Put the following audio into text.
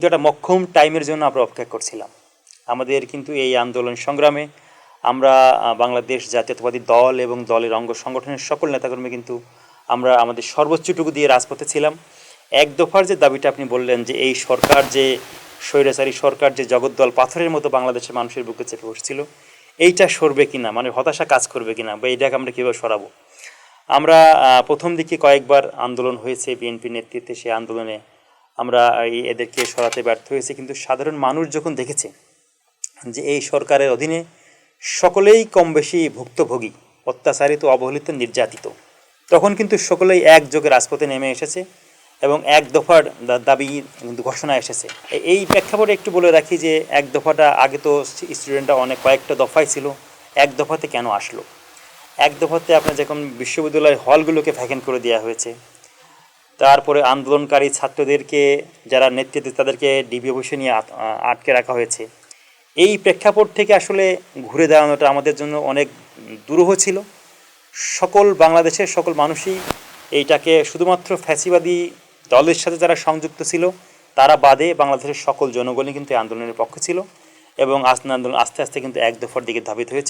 একটা মক্ষম টাইমের জন্য আমরা অপেক্ষা করছিলাম। আমাদের কিন্তু এই আন্দোলন সংগ্রামে আমরা বাংলাদেশ জাতীয়তাবাদী দল এবং দলের অঙ্গ সংগঠনের সকল নেতাকর্মী কিন্তু আমরা আমাদের সর্বোচ্চটুকু দিয়ে রাজপথে ছিলাম। এক দফার যে দাবিটা আপনি বললেন যে এই সরকার যে স্বৈরাচারী সরকার যে জগদ্দল পাথরের মতো বাংলাদেশের মানুষের বুকে চেপে বসছিল, এইটা সরবে কিনা, মানে হতাশা কাজ করবে কিনা, বা এইটাকে আমরা কীভাবে সরাবো। আমরা প্রথম দিকে কয়েকবার আন্দোলন হয়েছে বিএনপির নেতৃত্বে, সেই আন্দোলনে আমরা এদেরকে সরাতে ব্যর্থ হয়েছে। কিন্তু সাধারণ মানুষ যখন দেখেছে যে এই সরকারের অধীনে সকলেই কম বেশি ভুক্তভোগী, অত্যাচারিত, অবহেলিত, নির্যাতিত, তখন কিন্তু সকলেই একযোগে রাজপথে নেমে এসেছে এবং এক দফার দাবি কিন্তু ঘোষণা এসেছে। এই প্রেক্ষাপটে একটু বলে রাখি যে এক দফাটা আগে তো স্টুডেন্টরা অনেক কয়েকটা দফায় ছিল, এক দফাতে কেন আসলো? এক দফাতে আপনার যখন বিশ্ববিদ্যালয়ের হলগুলোকে ভ্যাকেন্ট করে দেওয়া হয়েছে, তারপরে আন্দোলনকারী ছাত্রদেরকে যারা নেতৃত্বে তাদেরকে ডিবি অফিসে নিয়ে আটকে রাখা হয়েছে। এই প্রেক্ষাপট থেকে আসলে ঘুরে দাঁড়ানোটা আমাদের জন্য অনেক দুরূহ ছিল। সকল বাংলাদেশের সকল মানুষই এইটাকে, শুধুমাত্র ফ্যাসিবাদী দলের সাথে যারা সংযুক্ত ছিল তারা বাদে বাংলাদেশের সকল জনগণই কিন্তু এই আন্দোলনের পক্ষে ছিল এবং আন্দোলন আস্তে আস্তে কিন্তু এক দফার দিকে ধাবিত হয়েছে।